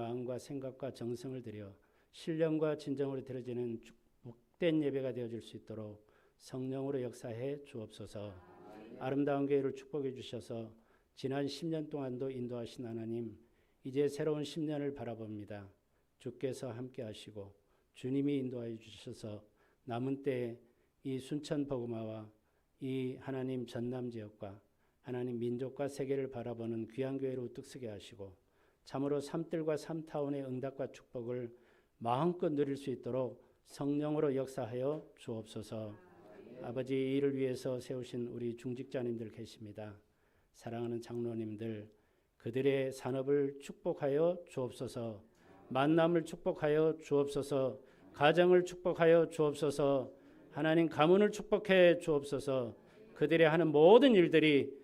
마음과 생각과 정성을 들여 신령과 진정으로 드려지는 복된 예배가 되어질 수 있도록 성령으로 역사해 주옵소서. 아름다운 교회를 축복해 주셔서 지난 10년 동안도 인도하신 하나님, 이제 새로운 10년을 바라봅니다. 주께서 함께 하시고 주님이 인도하여 주셔서 남은 때에 이 순천 복음화와 이 하나님 전남 지역과 하나님 민족과 세계를 바라보는 귀한 교회로 우뚝 서게 하시고 참으로 삼뜰과 삼타운의 응답과 축복을 마음껏 누릴 수 있도록 성령으로 역사하여 주옵소서. 아버지, 이 일을 위해서 세우신 우리 중직자님들 계십니다. 사랑하는 장로님들, 그들의 산업을 축복하여 주옵소서. 만남을 축복하여 주옵소서. 가정을 축복하여 주옵소서. 하나님 가문을 축복해 주옵소서. 그들의 하는 모든 일들이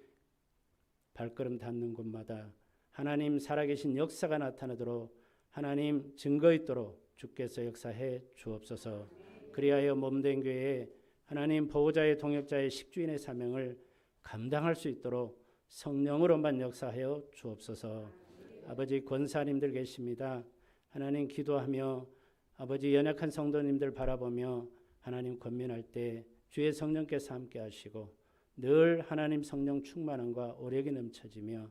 발걸음 닿는 곳마다 하나님 살아계신 역사가 나타나도록 하나님 증거 있도록 주께서 역사해 주옵소서. 그리하여 몸된 교회에 하나님 보호자의 동역자의 식주인의 사명을 감당할 수 있도록 성령으로만 역사하여 주옵소서. 아버지, 권사님들 계십니다. 하나님 기도하며 아버지 연약한 성도님들 바라보며 하나님 권면할 때 주의 성령께서 함께 하시고 늘 하나님 성령 충만함과 오력이 넘쳐지며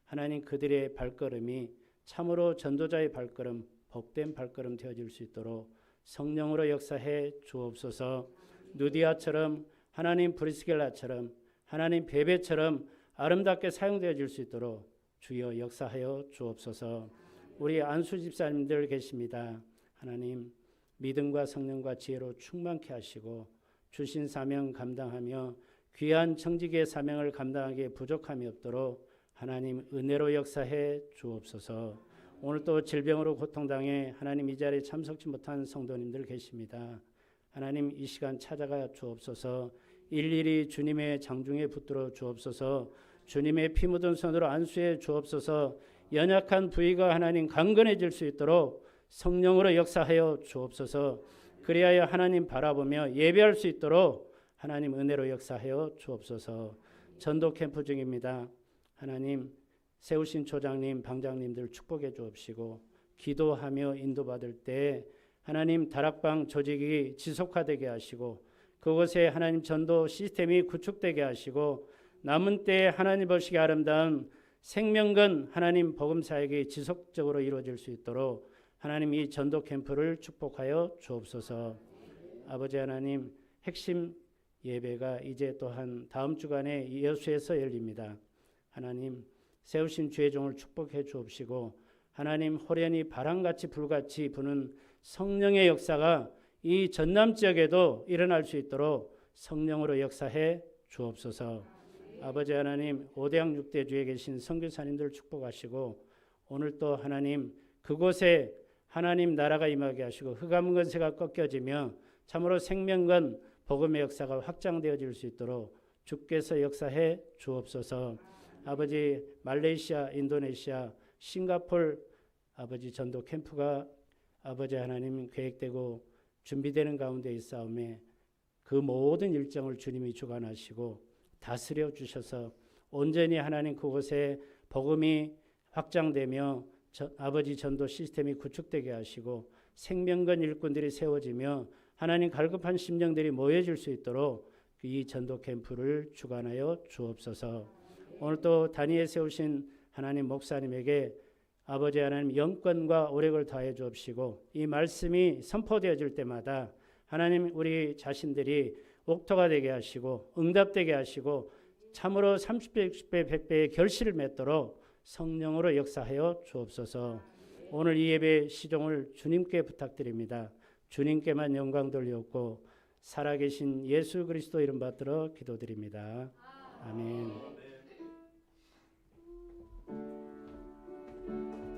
하나님 그들의 발걸음이 참으로 전도자의 발걸음, 복된 발걸음 되어질 수 있도록 성령으로 역사해 주옵소서. 누디아처럼 하나님 브리스겔라처럼 하나님 베베처럼 아름답게 사용되어질 수 있도록 주여 역사하여 주옵소서. 우리 안수 집사님들 계십니다. 하나님 믿음과 성령과 지혜로 충만케 하시고 주신 사명 감당하며 귀한 청지기의 사명을 감당하기에 부족함이 없도록 하나님 은혜로 역사해 주옵소서. 오늘 또 질병으로 고통당해 하나님 이 자리에 참석치 못한 성도님들 계십니다. 하나님 이 시간 찾아가 주옵소서. 일일이 주님의 장중에 붙들어 주옵소서. 주님의 피 묻은 손으로 안수해 주옵소서. 연약한 부위가 하나님 강건해질 수 있도록 성령으로 역사하여 주옵소서. 그리하여 하나님 바라보며 예배할 수 있도록 하나님 은혜로 역사하여 주옵소서. 전도 캠프 중입니다. 하나님 세우신 조장님, 방장님들 축복해 주옵시고 기도하며 인도받을 때 하나님 다락방 조직이 지속화되게 하시고 그곳에 하나님 전도 시스템이 구축되게 하시고 남은 때에 하나님 보시기 아름다운 생명건 하나님 복음 사역이 지속적으로 이루어질 수 있도록 하나님 이 전도 캠프를 축복하여 주옵소서. 아버지 하나님 핵심 예배가 이제 또한 다음 주간에 여수에서 열립니다. 하나님 세우신 주의 종을 축복해 주옵시고 하나님 호련히 바람같이 불같이 부는 성령의 역사가 이 전남 지역에도 일어날 수 있도록 성령으로 역사해 주옵소서. 아버지 하나님 5대양 6대주에 계신 선교사님들 축복하시고 오늘 또 하나님 그곳에 하나님 나라가 임하게 하시고 흑암 권세가 꺾여지며 참으로 생명건 복음의 역사가 확장되어질 수 있도록 주께서 역사해 주옵소서. 아버지 말레이시아, 인도네시아, 싱가포르 아버지 전도 캠프가 아버지 하나님 계획되고 준비되는 가운데 있사오매 그 모든 일정을 주님이 주관하시고 다스려 주셔서 온전히 하나님 그곳에 복음이 확장되며 아버지 전도 시스템이 구축되게 하시고 생명건 일꾼들이 세워지며 하나님 갈급한 심령들이 모여질 수 있도록 이 전도 캠프를 주관하여 주옵소서. 오늘 또 단위에 세우신 하나님 목사님에게 아버지 하나님 영권과 오력을 더해 주옵시고 이 말씀이 선포되어질 때마다 하나님 우리 자신들이 옥토가 되게 하시고 응답되게 하시고 참으로 30배, 60배, 100배의 결실을 맺도록 성령으로 역사하여 주옵소서. 오늘 이 예배 시종을 주님께 부탁드립니다. 주님께만 영광 돌리옵고 살아계신 예수 그리스도 이름 받들어 기도드립니다. 아멘.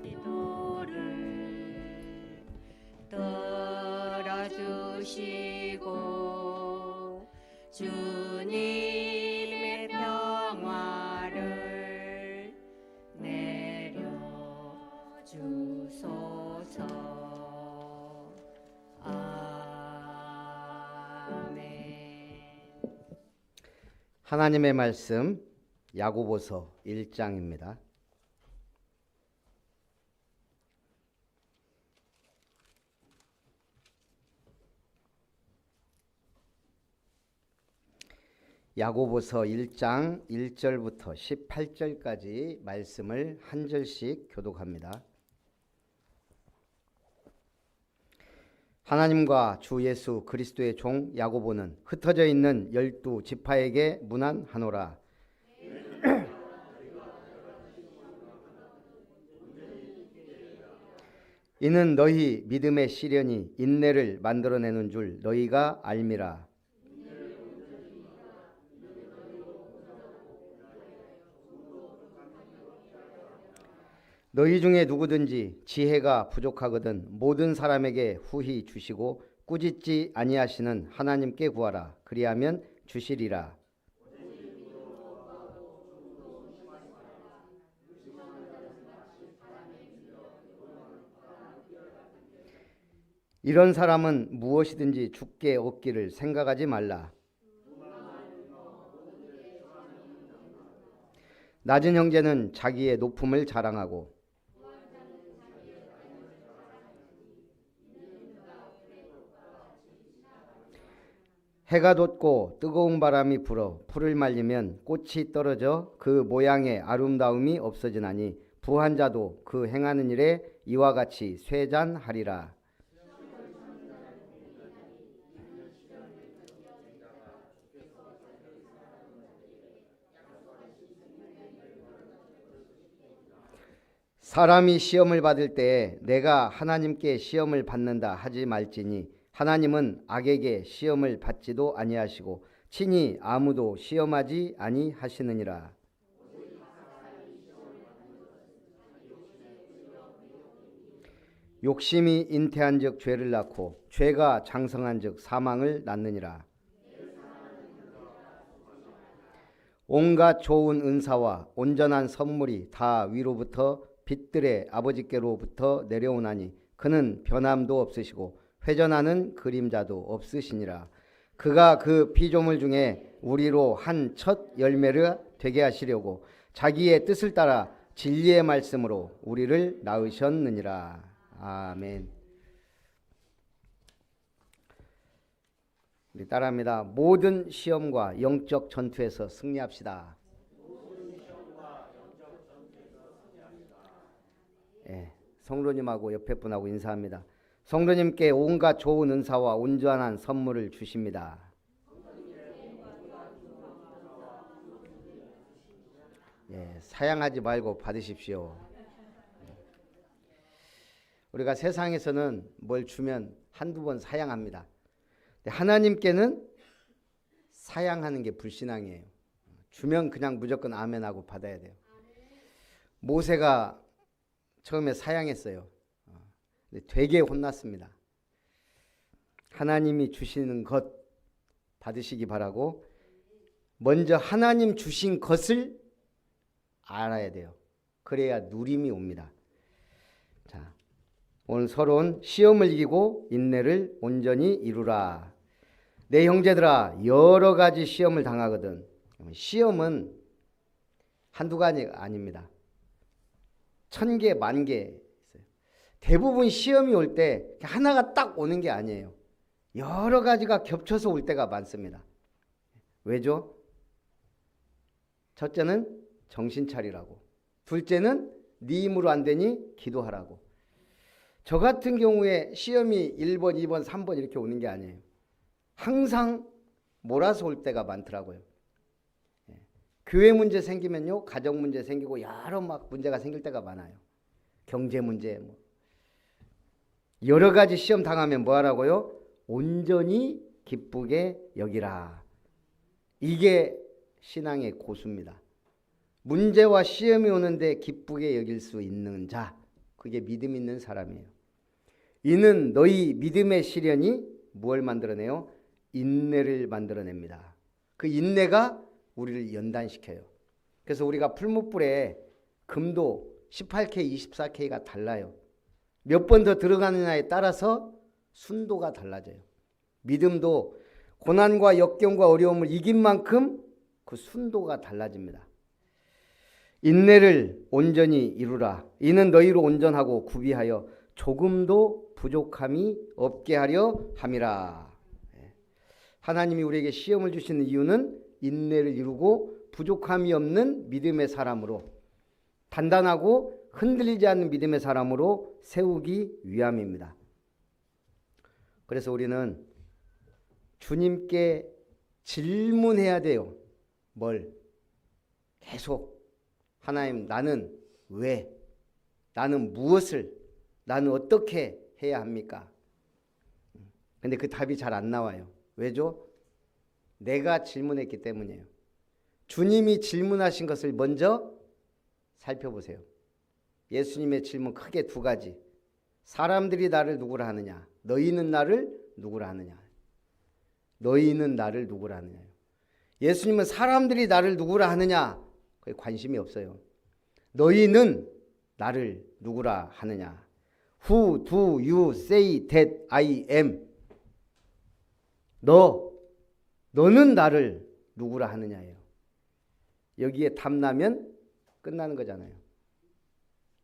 기도를 들어주시고 주님의 평화를 내려주소서. 하나님의 말씀 야고보서 1장입니다. 야고보서 1장 1절부터 18절까지 말씀을 한 절씩 교독합니다. 하나님과 주 예수 그리스도의 종 야고보는 흩어져 있는 12지파에게 문안하노라. 이는 너희 믿음의 시련이 인내를 만들어내는 줄 너희가 알미라. 너희 중에 누구든지 지혜가 부족하거든 모든 사람에게 후히 주시고 꾸짖지 아니하시는 하나님께 구하라. 그리하면 주시리라. 이런 사람은 무엇이든지 죽게 얻기를 생각하지 말라. 낮은 형제는 자기의 높음을 자랑하고 해가 돋고 뜨거운 바람이 불어 풀을 말리면 꽃이 떨어져 그 모양의 아름다움이 없어지나니 부한 자도 그 행하는 일에 이와 같이 쇠잔하리라. 사람이 시험을 받을 때에 내가 하나님께 시험을 받는다 하지 말지니 하나님은 악에게 시험을 받지도 아니하시고 친히 아무도 시험하지 아니하시느니라. 욕심이 잉태한즉 죄를 낳고 죄가 장성한즉 사망을 낳느니라. 온갖 좋은 은사와 온전한 선물이 다 위로부터 빛들의 아버지께로부터 내려오나니 그는 변함도 없으시고 회전하는 그림자도 없으시니라. 그가 그 피조물 중에 우리로 한 첫 열매를 되게 하시려고 자기의 뜻을 따라 진리의 말씀으로 우리를 낳으셨느니라. 아멘. 우리 따라합니다. 모든 시험과 영적 전투에서 승리합시다. 예, 성도님하고 옆에 분하고 인사합니다. 성도님께 온갖 좋은 은사와 온전한 선물을 주십니다. 예, 사양하지 말고 받으십시오. 우리가 세상에서는 뭘 주면 한두 번 사양합니다. 하나님께는 사양하는 게 불신앙이에요. 주면 그냥 무조건 아멘하고 받아야 돼요. 모세가 처음에 사양했어요. 되게 혼났습니다. 하나님이 주시는 것 받으시기 바라고 먼저 하나님 주신 것을 알아야 돼요. 그래야 누림이 옵니다. 자, 오늘 서론 시험을 이기고 인내를 온전히 이루라. 내 형제들아 여러 가지 시험을 당하거든. 시험은 한두 가지가 아닙니다. 1000개, 10,000개 있어요. 대부분 시험이 올 때 하나가 딱 오는 게 아니에요. 여러 가지가 겹쳐서 올 때가 많습니다. 왜죠? 첫째는 정신 차리라고. 둘째는 네 힘으로 안 되니 기도하라고. 저 같은 경우에 시험이 1번, 2번, 3번 이렇게 오는 게 아니에요. 항상 몰아서 올 때가 많더라고요. 교회 문제 생기면요, 가정 문제 생기고 여러 막 문제가 생길 때가 많아요. 경제 문제, 여러 가지 시험 당하면 뭐 하라고요? 온전히 기쁘게 여기라. 이게 신앙의 고수입니다. 문제와 시험이 오는데 기쁘게 여길 수 있는 자, 그게 믿음 있는 사람이에요. 이는 너희 믿음의 시련이 무엇을 만들어내요? 인내를 만들어냅니다. 그 인내가 우리를 연단시켜요. 그래서 우리가 풀무불에 금도 18K, 24K가 달라요. 몇 번 더 들어가느냐에 따라서 순도가 달라져요. 믿음도 고난과 역경과 어려움을 이긴 만큼 그 순도가 달라집니다. 인내를 온전히 이루라. 이는 너희로 온전하고 구비하여 조금도 부족함이 없게 하려 함이라. 하나님이 우리에게 시험을 주시는 이유는 인내를 이루고 부족함이 없는 믿음의 사람으로, 단단하고 흔들리지 않는 믿음의 사람으로 세우기 위함입니다. 그래서 우리는 주님께 질문해야 돼요. 뭘? 계속 하나님, 나는 왜? 나는 무엇을? 나는 어떻게 해야 합니까? 근데 그 답이 잘 안 나와요. 왜죠? 내가 질문했기 때문이에요. 주님이 질문하신 것을 먼저 살펴보세요. 예수님의 질문 크게 두 가지. 사람들이 나를 누구라 하느냐? 너희는 나를 누구라 하느냐? 너희는 나를 누구라 하느냐? 예수님은 사람들이 나를 누구라 하느냐? 그게 관심이 없어요. 너희는 나를 누구라 하느냐? Who do you say that I am? 너는 나를 누구라 하느냐예요. 여기에 답 나면 끝나는 거잖아요.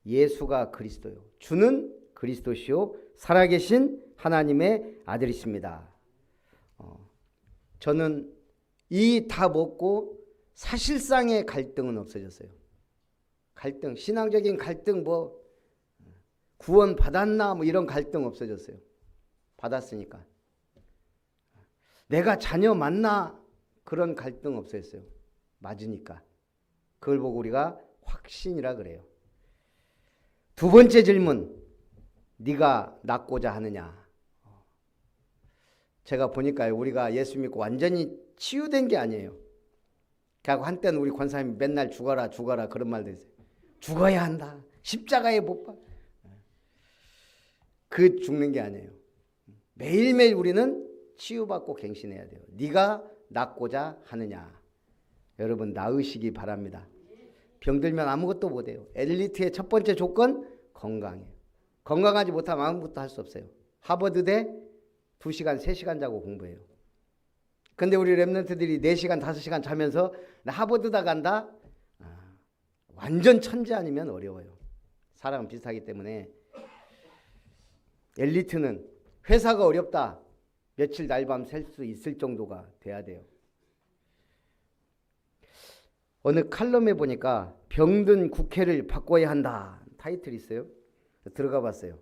예수가 그리스도요. 주는 그리스도시요 살아계신 하나님의 아들이십니다. 저는 이 답 없고 사실상의 갈등은 없어졌어요. 갈등, 신앙적인 갈등, 구원 받았나 이런 갈등 없어졌어요. 받았으니까. 내가 자녀 맞나 그런 갈등 없어졌어요. 맞으니까. 그걸 보고 우리가 확신이라 그래요. 두 번째 질문, 네가 낫고자 하느냐? 제가 보니까요, 우리가 예수 믿고 완전히 치유된 게 아니에요. 그래서 한때는 우리 권사님이 맨날 죽어라 죽어라 그런 말도 있어요. 죽어야 한다. 십자가에 못 박아. 그 죽는 게 아니에요. 매일매일 우리는 치유받고 갱신해야 돼요. 네가 낫고자 하느냐? 여러분 나으시기 바랍니다. 병들면 아무것도 못해요. 엘리트의 첫 번째 조건 건강이에요. 건강하지 못하면 아무것도 할 수 없어요. 하버드대 2시간 3시간 자고 공부해요. 근데 우리 랩런트들이 4시간 5시간 자면서 나 하버드다 간다? 완전 천재 아니면 어려워요. 사람은 비슷하기 때문에. 엘리트는 회사가 어렵다. 며칠 날밤 셀 수 있을 정도가 돼야 돼요. 어느 칼럼에 보니까 병든 국회를 바꿔야 한다 타이틀이 있어요. 들어가 봤어요.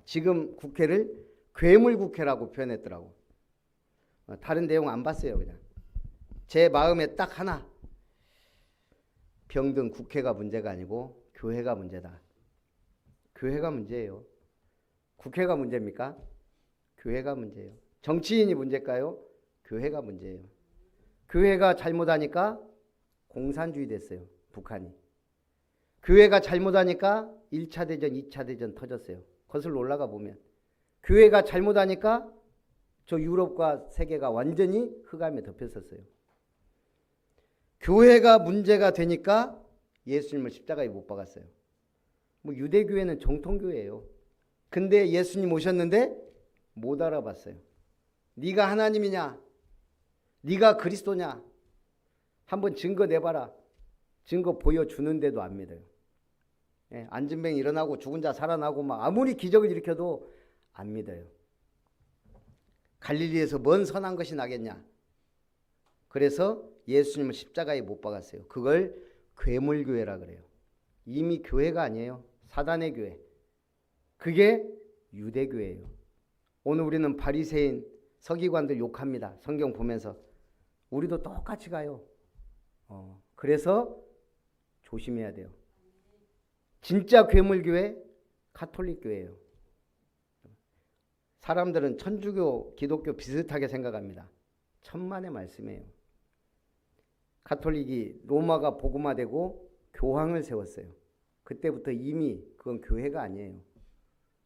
지금 국회를 괴물국회라고 표현했더라고. 다른 내용 안 봤어요. 그냥 제 마음에 딱 하나, 병든 국회가 문제가 아니고 교회가 문제다. 교회가 문제예요. 국회가 문제입니까? 교회가 문제예요. 정치인이 문제일까요? 교회가 문제예요. 교회가 잘못하니까 공산주의 됐어요. 북한이. 교회가 잘못하니까 1차 대전, 2차 대전 터졌어요. 거슬러 올라가 보면. 교회가 잘못하니까 저 유럽과 세계가 완전히 흑암에 덮였었어요. 교회가 문제가 되니까 예수님을 십자가에 못 박았어요. 유대교회는 정통교회예요. 근데 예수님 오셨는데 못 알아봤어요. 네가 하나님이냐? 네가 그리스도냐? 한번 증거 내봐라. 증거 보여주는데도 안 믿어요. 안진뱅이 일어나고 죽은 자 살아나고 아무리 기적을 일으켜도 안 믿어요. 갈릴리에서 뭔 선한 것이 나겠냐? 그래서 예수님을 십자가에 못 박았어요. 그걸 괴물교회라 그래요. 이미 교회가 아니에요. 사단의 교회. 그게 유대교회예요. 오늘 우리는 바리새인 서기관들 욕합니다. 성경 보면서. 우리도 똑같이 가요. 그래서 조심해야 돼요. 진짜 괴물교회 가톨릭교회예요. 사람들은 천주교, 기독교 비슷하게 생각합니다. 천만의 말씀이에요. 가톨릭이 로마가 복음화되고 교황을 세웠어요. 그때부터 이미 그건 교회가 아니에요.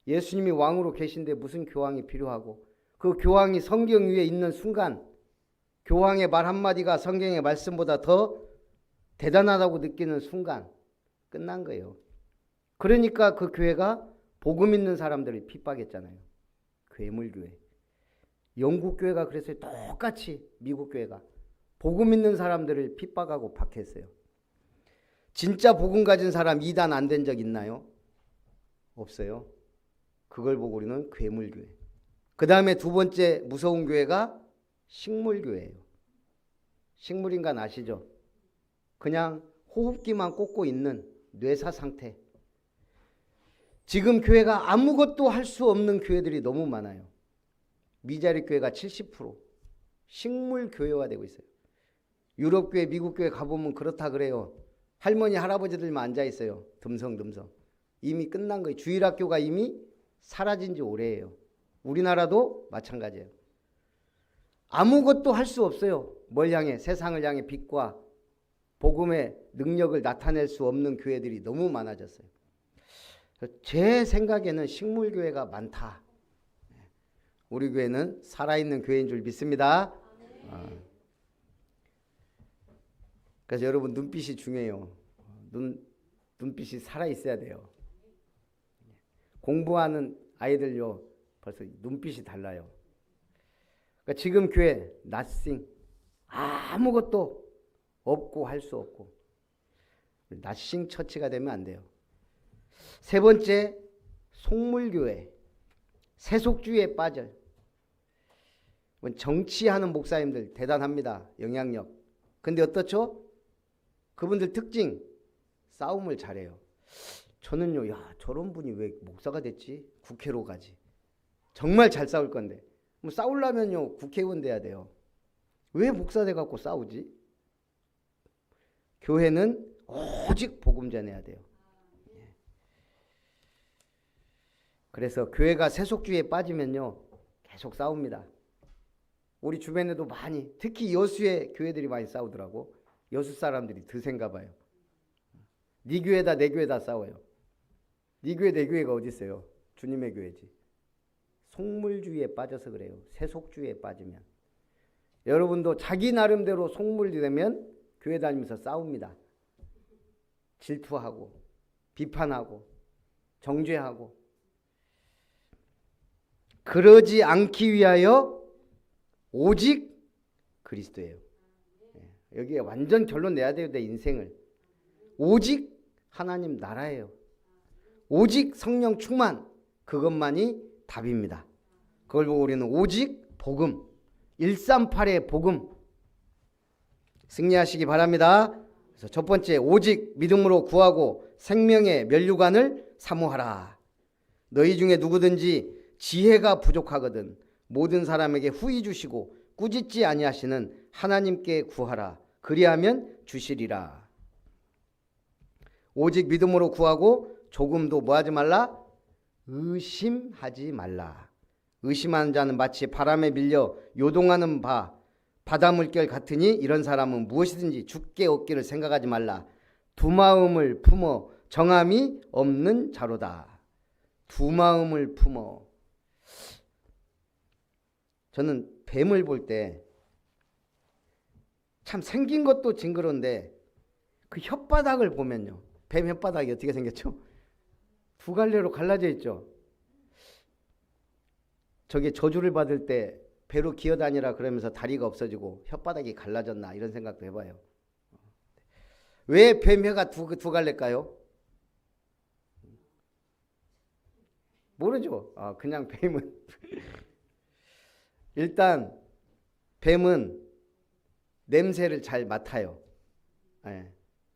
예수님이 왕으로 계신데 무슨 교황이 필요하고, 그 교황이 성경 위에 있는 순간 교황의 말 한마디가 성경의 말씀보다 더 대단하다고 느끼는 순간 끝난 거예요. 그러니까 그 교회가 복음 있는 사람들을 핍박했잖아요. 괴물교회. 영국 교회가 그래서 똑같이 미국 교회가 복음 있는 사람들을 핍박하고 박했어요. 진짜 복음 가진 사람 이단 안 된 적 있나요? 없어요. 그걸 보고 우리는 괴물교회. 그 다음에 두 번째 무서운 교회가 식물교회예요. 식물인간 아시죠? 그냥 호흡기만 꽂고 있는 뇌사 상태. 지금 교회가 아무것도 할 수 없는 교회들이 너무 많아요. 미자립 교회가 70% 식물 교회화되고 있어요. 유럽 교회, 미국 교회 가보면 그렇다 그래요. 할머니, 할아버지들만 앉아 있어요. 듬성듬성. 이미 끝난 거예요. 주일학교가 이미 사라진 지 오래예요. 우리나라도 마찬가지예요. 아무것도 할 수 없어요. 뭘 향해? 세상을 향해 빛과 복음의 능력을 나타낼 수 없는 교회들이 너무 많아졌어요. 제 생각에는 식물교회가 많다. 우리 교회는 살아있는 교회인 줄 믿습니다. 그래서 여러분 눈빛이 중요해요. 눈빛이 살아있어야 돼요. 공부하는 아이들요 벌써 눈빛이 달라요. 그러니까 지금 교회 nothing, 아무것도 없고 할 수 없고 nothing 처치가 되면 안 돼요. 세 번째, 속물교회, 세속주의에 빠져. 정치하는 목사님들 대단합니다. 영향력. 근데 어떻죠? 그분들 특징, 싸움을 잘해요. 저는요, 야, 저런 분이 왜 목사가 됐지? 국회로 가지. 정말 잘 싸울 건데. 뭐 싸우려면요, 국회의원 돼야 돼요. 왜 목사 돼갖고 싸우지? 교회는 오직 복음 전해야 돼요. 그래서 교회가 세속주의에 빠지면요, 계속 싸웁니다. 우리 주변에도 많이, 특히 여수의 교회들이 많이 싸우더라고. 여수 사람들이 드센가 봐요. 네 교회다 내 교회다 싸워요. 네 교회 내 교회가 어디 있어요? 주님의 교회지. 속물주의에 빠져서 그래요. 세속주의에 빠지면. 여러분도 자기 나름대로 속물이 되면 교회 다니면서 싸웁니다. 질투하고 비판하고 정죄하고. 그러지 않기 위하여 오직 그리스도예요. 여기에 완전 결론 내야 돼요. 내 인생을. 오직 하나님 나라예요. 오직 성령 충만, 그것만이 답입니다. 그걸 보고 우리는 오직 복음, 138의 복음 승리하시기 바랍니다. 그래서 첫 번째, 오직 믿음으로 구하고 생명의 면류관을 사모하라. 너희 중에 누구든지 지혜가 부족하거든 모든 사람에게 후히 주시고 꾸짖지 아니하시는 하나님께 구하라. 그리하면 주시리라. 오직 믿음으로 구하고 조금도 뭐하지 말라? 의심하지 말라. 의심하는 자는 마치 바람에 밀려 요동하는 바다 물결 같으니 이런 사람은 무엇이든지 죽게 얻기를 생각하지 말라. 두 마음을 품어 정함이 없는 자로다. 두 마음을 품어. 저는 뱀을 볼 때 참 생긴 것도 징그러운데 그 혓바닥을 보면요. 뱀 혓바닥이 어떻게 생겼죠? 두 갈래로 갈라져 있죠. 저게 저주를 받을 때 배로 기어다니라 그러면서 다리가 없어지고 혓바닥이 갈라졌나 이런 생각도 해봐요. 왜 뱀 혀가 두 갈래일까요? 모르죠. 그냥 뱀은 일단 뱀은 냄새를 잘 맡아요.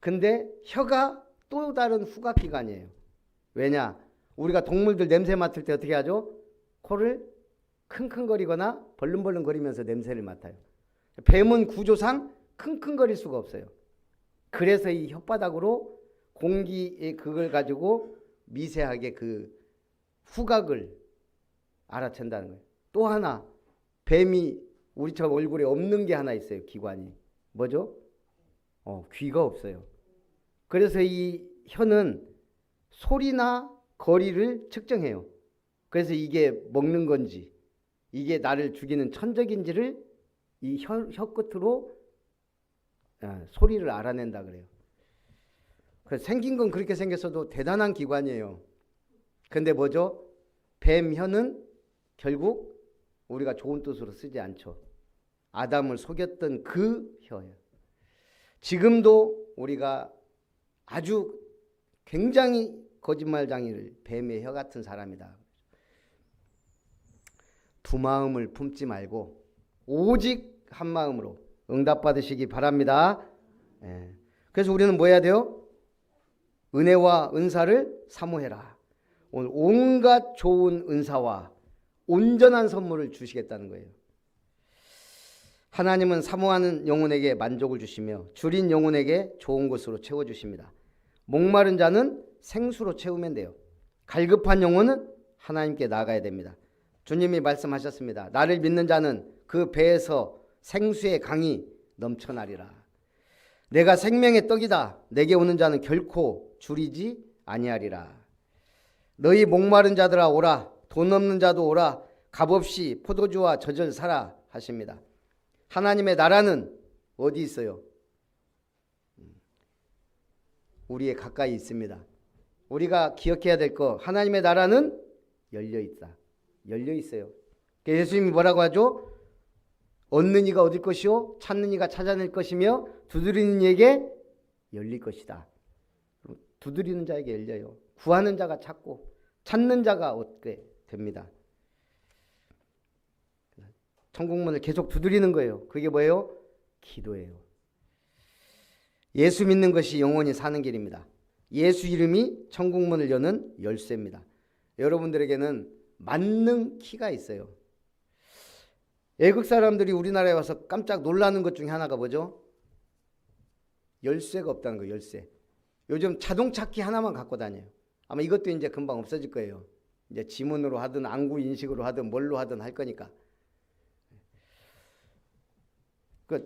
근데 혀가 또 다른 후각기관이에요. 왜냐? 우리가 동물들 냄새 맡을 때 어떻게 하죠? 코를 킁킁거리거나 벌름벌름거리면서 냄새를 맡아요. 뱀은 구조상 킁킁거릴 수가 없어요. 그래서 이 혓바닥으로 공기의 그걸 가지고 미세하게 그 후각을 알아챈다는 거예요. 또 하나, 뱀이 우리처럼 얼굴에 없는 게 하나 있어요. 기관이. 뭐죠? 귀가 없어요. 그래서 이 혀는 소리나 거리를 측정해요. 그래서 이게 먹는 건지 이게 나를 죽이는 천적인지를 이 혀 끝으로 소리를 알아낸다 그래요. 그래서 생긴 건 그렇게 생겼어도 대단한 기관이에요. 근데 뭐죠? 뱀 혀는 결국 우리가 좋은 뜻으로 쓰지 않죠. 아담을 속였던 그 혀예요. 지금도 우리가 아주 굉장히 거짓말장이를 뱀의 혀 같은 사람이다. 두 마음을 품지 말고 오직 한 마음으로 응답받으시기 바랍니다. 예. 그래서 우리는 뭐 해야 돼요? 은혜와 은사를 사모해라. 오늘 온갖 좋은 은사와 온전한 선물을 주시겠다는 거예요. 하나님은 사모하는 영혼에게 만족을 주시며 줄인 영혼에게 좋은 것으로 채워주십니다. 목마른 자는 생수로 채우면 돼요. 갈급한 영혼은 하나님께 나아가야 됩니다. 주님이 말씀하셨습니다. 나를 믿는 자는 그 배에서 생수의 강이 넘쳐나리라. 내가 생명의 떡이다. 내게 오는 자는 결코 줄이지 아니하리라. 너희 목마른 자들아 오라. 돈 없는 자도 오라. 값없이 포도주와 젖을 사라 하십니다. 하나님의 나라는 어디 있어요? 우리의 가까이 있습니다. 우리가 기억해야 될 거, 하나님의 나라는 열려 있다. 열려 있어요. 예수님이 뭐라고 하죠? 얻는 이가 얻을 것이요 찾는 이가 찾아낼 것이며 두드리는 이에게 열릴 것이다. 두드리는 자에게 열려요. 구하는 자가 찾고 찾는 자가 얻게 됩니다. 천국문을 계속 두드리는 거예요. 그게 뭐예요? 기도예요. 예수 믿는 것이 영원히 사는 길입니다. 예수 이름이 천국문을 여는 열쇠입니다. 여러분들에게는 만능 키가 있어요. 외국 사람들이 우리나라에 와서 깜짝 놀라는 것 중에 하나가 뭐죠? 열쇠가 없다는 거예요. 열쇠. 요즘 자동차 키 하나만 갖고 다녀요. 아마 이것도 이제 금방 없어질 거예요. 이제 지문으로 하든 안구 인식으로 하든 뭘로 하든 할 거니까.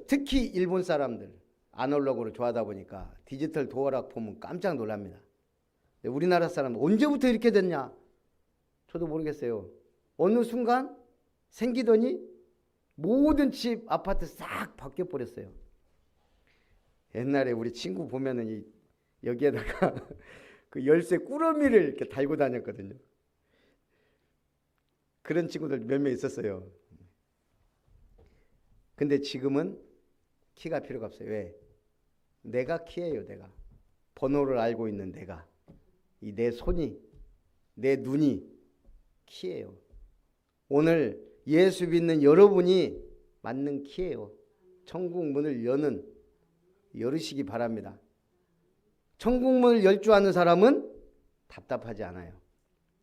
특히 일본 사람들 아날로그를 좋아하다 보니까 디지털 도어락 보면 깜짝 놀랍니다. 우리나라 사람은 언제부터 이렇게 됐냐? 저도 모르겠어요. 어느 순간 생기더니 모든 집 아파트 싹 바뀌어 버렸어요. 옛날에 우리 친구 보면은 여기에다가 그 열쇠 꾸러미를 이렇게 달고 다녔거든요. 그런 친구들 몇 명 있었어요. 근데 지금은 키가 필요가 없어요. 왜? 내가 키예요. 내가 번호를 알고 있는 내가, 이 내 손이, 내 눈이 키예요. 오늘 예수 믿는 여러분이 맞는 키예요. 천국 문을 열으시기 바랍니다. 천국 문을 열 줄 아는 사람은 답답하지 않아요.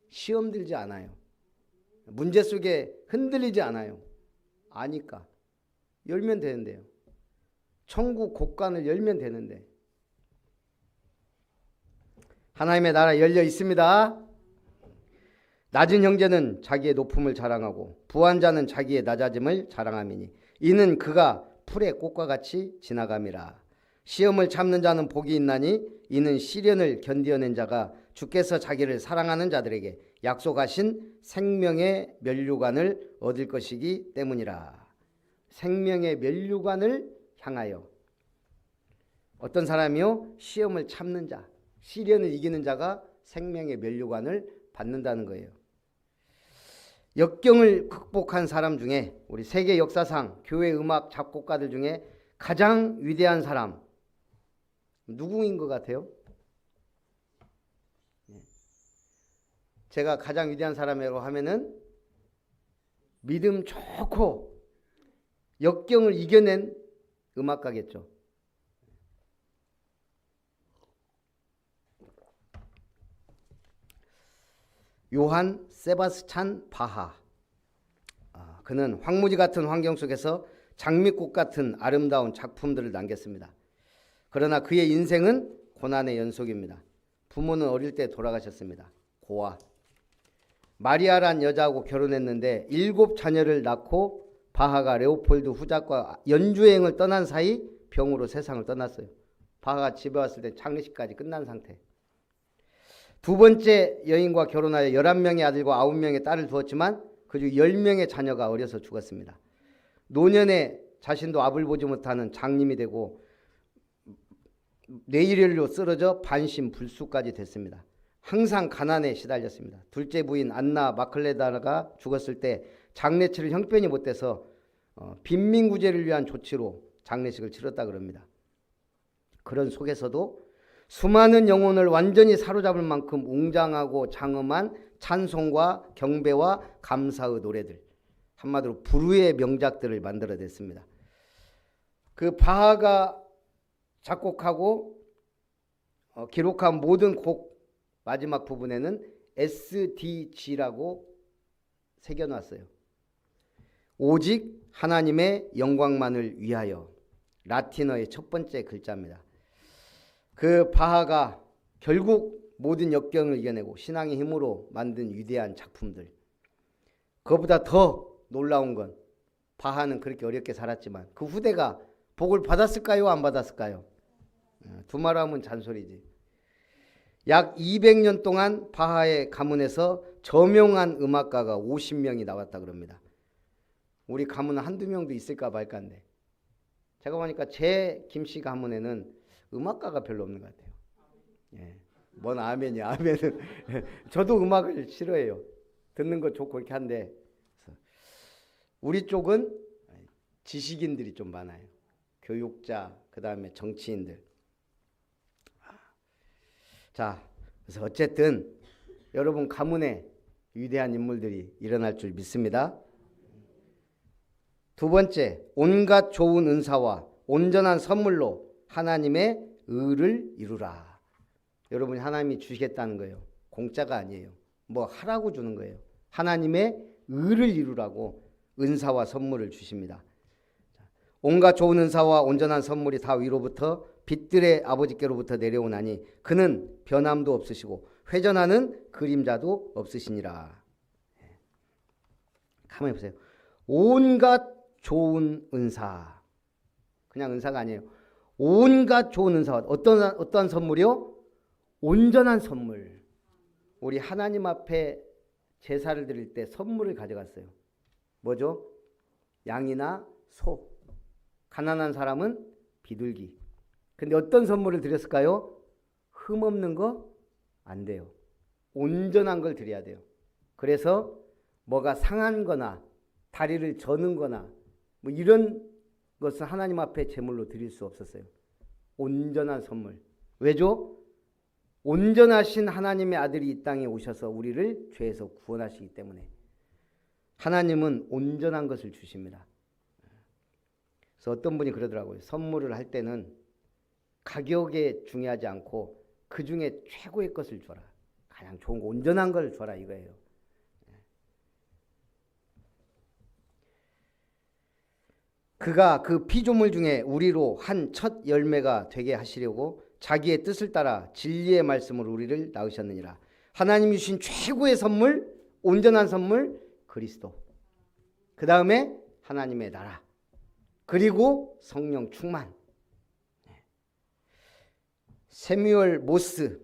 시험 들지 않아요. 문제 속에 흔들리지 않아요. 아니까 열면 되는데요. 천국 곳간을 열면 되는데. 하나님의 나라 열려 있습니다. 낮은 형제는 자기의 높음을 자랑하고 부한 자는 자기의 낮아짐을 자랑함이니 이는 그가 풀의 꽃과 같이 지나감이라. 시험을 참는 자는 복이 있나니 이는 시련을 견디어낸 자가 주께서 자기를 사랑하는 자들에게 약속하신 생명의 면류관을 얻을 것이기 때문이라. 생명의 면류관을 향하여. 어떤 사람이요? 시험을 참는 자, 시련을 이기는 자가 생명의 면류관을 받는다는 거예요. 역경을 극복한 사람 중에 우리 세계 역사상 교회 음악 작곡가들 중에 가장 위대한 사람 누구인 것 같아요? 제가 가장 위대한 사람이라고 하면은 믿음 좋고 역경을 이겨낸 음악가겠죠. 요한 세바스찬 바하. 그는 황무지 같은 환경 속에서 장미꽃 같은 아름다운 작품들을 남겼습니다. 그러나 그의 인생은 고난의 연속입니다. 부모는 어릴 때 돌아가셨습니다. 고아. 마리아란 여자하고 결혼했는데 7 자녀를 낳고 바하가 레오폴드 후작과 연주여행을 떠난 사이 병으로 세상을 떠났어요. 바하가 집에 왔을 때 장례식까지 끝난 상태. 2번째 여인과 결혼하여 11명의 아들과 9명의 딸을 두었지만 그중 10명의 자녀가 어려서 죽었습니다. 노년에 자신도 앞을 보지 못하는 장님이 되고 뇌일혈로 쓰러져 반신불수까지 됐습니다. 항상 가난에 시달렸습니다. 둘째 부인 안나 마클레다가 죽었을 때 장례치를 형편이 못 돼서 빈민구제를 위한 조치로 장례식을 치렀다 그럽니다. 그런 속에서도 수많은 영혼을 완전히 사로잡을 만큼 웅장하고 장엄한 찬송과 경배와 감사의 노래들, 한마디로 불후의 명작들을 만들어냈습니다. 그 바하가 작곡하고 기록한 모든 곡 마지막 부분에는 SDG라고 새겨놨어요. 오직 하나님의 영광만을 위하여. 라틴어의 첫 번째 글자입니다. 그 바하가 결국 모든 역경을 이겨내고 신앙의 힘으로 만든 위대한 작품들. 그것보다 더 놀라운 건 바하는 그렇게 어렵게 살았지만 그 후대가 복을 받았을까요? 안 받았을까요? 두말하면 잔소리지. 약 200년 동안 바하의 가문에서 저명한 음악가가 50명이 나왔다 그럽니다. 우리 가문은 한두 명도 있을까 말까인데 제가 보니까 제 김씨 가문에는 음악가가 별로 없는 것 같아요. 예. 뭔 아멘이야. 아멘은 저도 음악을 싫어해요. 듣는 거 좋고 이렇게 한데 우리 쪽은 지식인들이 좀 많아요. 교육자, 그 다음에 정치인들. 자, 그래서 어쨌든 여러분 가문에 위대한 인물들이 일어날 줄 믿습니다. 두 번째, 온갖 좋은 은사와 온전한 선물로 하나님의 의를 이루라. 여러분이 하나님이 주시겠다는 거예요. 공짜가 아니에요. 뭐 하라고 주는 거예요. 하나님의 의를 이루라고 은사와 선물을 주십니다. 온갖 좋은 은사와 온전한 선물이 다 위로부터 빛들의 아버지께로부터 내려오나니 그는 변함도 없으시고 회전하는 그림자도 없으시니라. 가만히 보세요. 온갖 좋은 은사. 그냥 은사가 아니에요. 온갖 좋은 은사. 어떤 선물이요? 온전한 선물. 우리 하나님 앞에 제사를 드릴 때 선물을 가져갔어요. 뭐죠? 양이나 소. 가난한 사람은 비둘기. 근데 어떤 선물을 드렸을까요? 흠없는 거 안 돼요. 온전한 걸 드려야 돼요. 그래서 뭐가 상한 거나 다리를 저는 거나 뭐 이런 것을 하나님 앞에 제물로 드릴 수 없었어요. 온전한 선물. 왜죠? 온전하신 하나님의 아들이 이 땅에 오셔서 우리를 죄에서 구원하시기 때문에 하나님은 온전한 것을 주십니다. 그래서 어떤 분이 그러더라고요. 선물을 할 때는 가격에 중요하지 않고 그 중에 최고의 것을 줘라. 가장 좋은 거 온전한 걸 줘라 이거예요. 그가 그 피조물 중에 우리로 한 첫 열매가 되게 하시려고 자기의 뜻을 따라 진리의 말씀으로 우리를 낳으셨느니라. 하나님이 주신 최고의 선물, 온전한 선물, 그리스도. 그 다음에 하나님의 나라. 그리고 성령 충만. 세뮤얼 모스,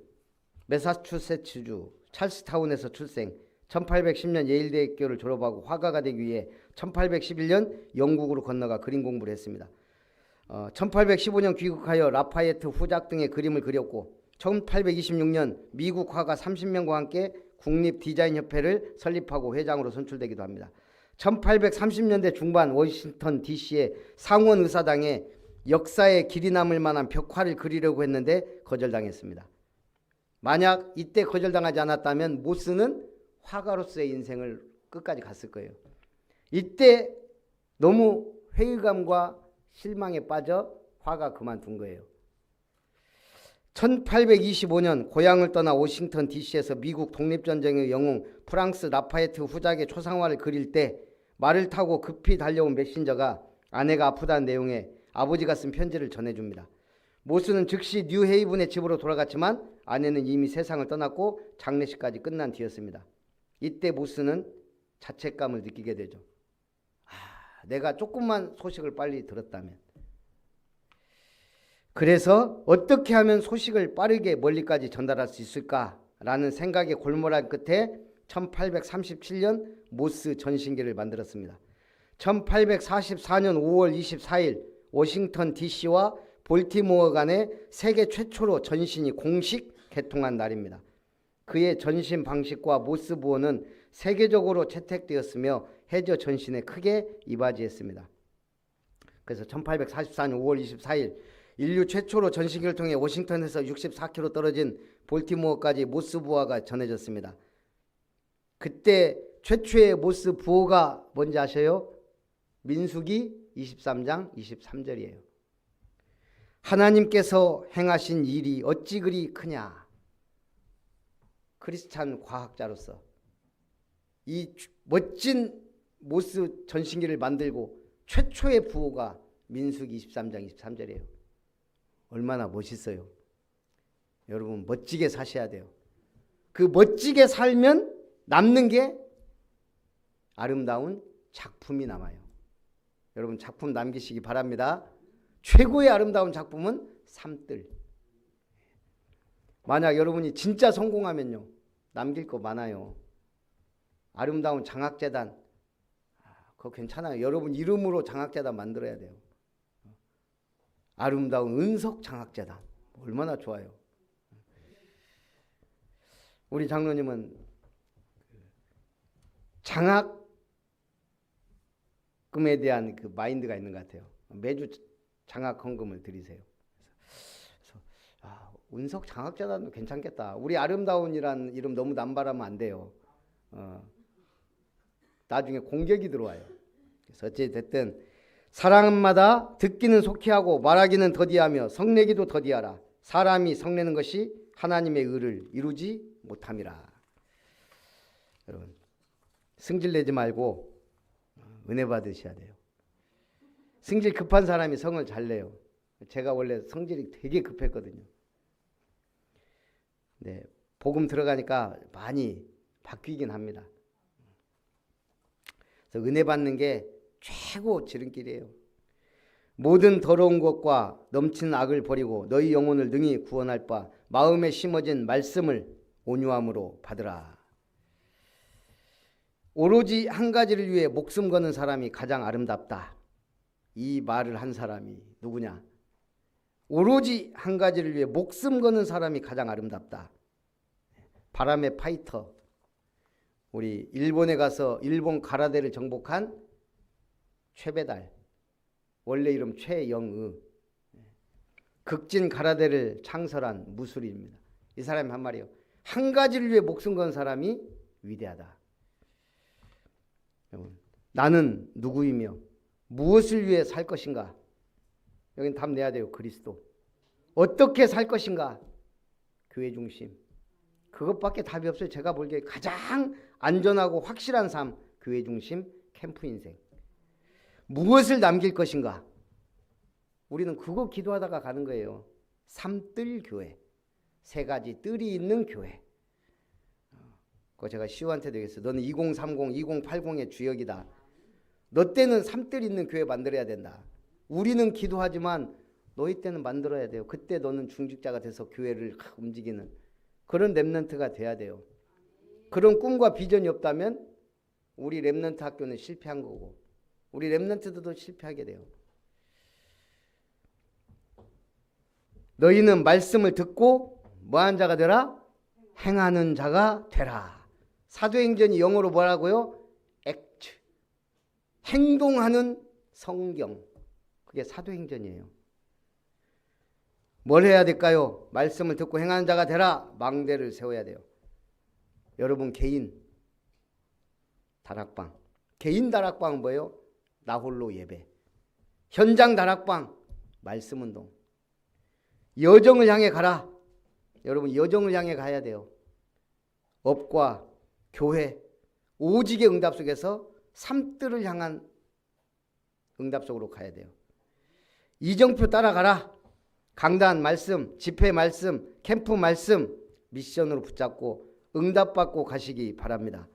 매사추세츠주 찰스타운에서 출생. 1810년 예일대학교를 졸업하고 화가가 되기 위해 1811년 영국으로 건너가 그림 공부를 했습니다. 1815년 귀국하여 라파예트 후작 등의 그림을 그렸고 1826년 미국 화가 30명과 함께 국립디자인협회를 설립하고 회장으로 선출되기도 합니다. 1830년대 중반 워싱턴 DC의 상원의사당에 역사에 길이 남을 만한 벽화를 그리려고 했는데 거절당했습니다. 만약 이때 거절당하지 않았다면 모스는 화가로서의 인생을 끝까지 갔을 거예요. 이때 너무 회의감과 실망에 빠져 화가 그만둔 거예요. 1825년 고향을 떠나 워싱턴 DC에서 미국 독립전쟁의 영웅 프랑스 라파예트 후작의 초상화를 그릴 때 말을 타고 급히 달려온 메신저가 아내가 아프다는 내용의 아버지가 쓴 편지를 전해줍니다. 모스는 즉시 뉴헤이븐의 집으로 돌아갔지만 아내는 이미 세상을 떠났고 장례식까지 끝난 뒤였습니다. 이때 모스는 자책감을 느끼게 되죠. 내가 조금만 소식을 빨리 들었다면. 그래서 어떻게 하면 소식을 빠르게 멀리까지 전달할 수 있을까라는 생각에 골몰한 끝에 1837년 모스 전신기를 만들었습니다. 1844년 5월 24일 워싱턴 DC와 볼티모어 간에 세계 최초로 전신이 공식 개통한 날입니다. 그의 전신 방식과 모스 부호는 세계적으로 채택되었으며 해저 전신에 크게 이바지했습니다. 그래서 1844년 5월 24일 인류 최초로 전신기를 통해 워싱턴에서 64km 떨어진 볼티모어까지 모스 부호가 전해졌습니다. 그때 최초의 모스 부호가 뭔지 아셔요? 민수기 23장 23절이에요. 하나님께서 행하신 일이 어찌 그리 크냐. 크리스찬 과학자로서 이 멋진 모스 전신기를 만들고 최초의 부호가 민수기 23장 23절이에요. 얼마나 멋있어요. 여러분 멋지게 사셔야 돼요. 그 멋지게 살면 남는 게 아름다운 작품이 남아요. 여러분 작품 남기시기 바랍니다. 최고의 아름다운 작품은 삶들. 만약 여러분이 진짜 성공하면요, 남길 거 많아요. 아름다운 장학재단, 그거 괜찮아요. 여러분 이름으로 장학재단 만들어야 돼요. 아름다운 은석 장학재단, 얼마나 좋아요. 우리 장로님은 장학금에 대한 그 마인드가 있는 것 같아요. 매주 장학 헌금을 드리세요. 그래서 은석 장학재단도 괜찮겠다. 우리 아름다운이란 이름 너무 남발하면 안 돼요. 나중에 공격이 들어와요. 그래서 어찌됐든 사람마다 듣기는 속히 하고 말하기는 더디하며 성내기도 더디하라. 사람이 성내는 것이 하나님의 의를 이루지 못함이라. 여러분 승질내지 말고 은혜 받으셔야 돼요. 승질 급한 사람이 성을 잘 내요. 제가 원래 성질이 되게 급했거든요. 네, 복음 들어가니까 많이 바뀌긴 합니다. 그래서 은혜 받는 게 최고 지름길이에요. 모든 더러운 것과 넘치는 악을 버리고 너희 영혼을 능히 구원할 바 마음에 심어진 말씀을 온유함으로 받으라. 오로지 한 가지를 위해 목숨 거는 사람이 가장 아름답다. 이 말을 한 사람이 누구냐? 오로지 한 가지를 위해 목숨 거는 사람이 가장 아름답다. 바람의 파이터. 우리 일본에 가서 일본 가라데를 정복한 최배달. 원래 이름 최영의. 극진 가라데를 창설한 무술입니다. 이 사람이 한 말이에요. 한 가지를 위해 목숨 건 사람이 위대하다. 나는 누구이며 무엇을 위해 살 것인가? 여긴 답 내야 돼요. 그리스도. 어떻게 살 것인가? 교회 중심. 그것밖에 답이 없어요. 제가 보기에 가장 안전하고 확실한 삶, 교회 중심 캠프 인생. 무엇을 남길 것인가? 우리는 그거 기도하다가 가는 거예요. 삼뜰 교회. 세 가지 뜰이 있는 교회. 그거 제가 시우한테도 얘기했어요. 너는 2030, 2080의 주역이다. 너 때는 삼뜰 있는 교회 만들어야 된다. 우리는 기도하지만 너희 때는 만들어야 돼요. 그때 너는 중직자가 돼서 교회를 움직이는 그런 랩런트가 돼야 돼요. 그런 꿈과 비전이 없다면 우리 랩런트 학교는 실패한 거고 우리 랩런트들도 실패하게 돼요. 너희는 말씀을 듣고 뭐하는 자가 되라? 행하는 자가 되라. 사도행전이 영어로 뭐라고요? act. 행동하는 성경. 그게 사도행전이에요. 뭘 해야 될까요? 말씀을 듣고 행하는 자가 되라. 망대를 세워야 돼요. 여러분 개인 다락방. 개인 다락방은 뭐예요? 나 홀로 예배. 현장 다락방 말씀운동. 여정을 향해 가라. 여러분 여정을 향해 가야 돼요. 업과 교회 오직의 응답 속에서 삶들을 향한 응답 속으로 가야 돼요. 이정표 따라가라. 강단 말씀, 집회 말씀, 캠프 말씀 미션으로 붙잡고 응답받고 가시기 바랍니다.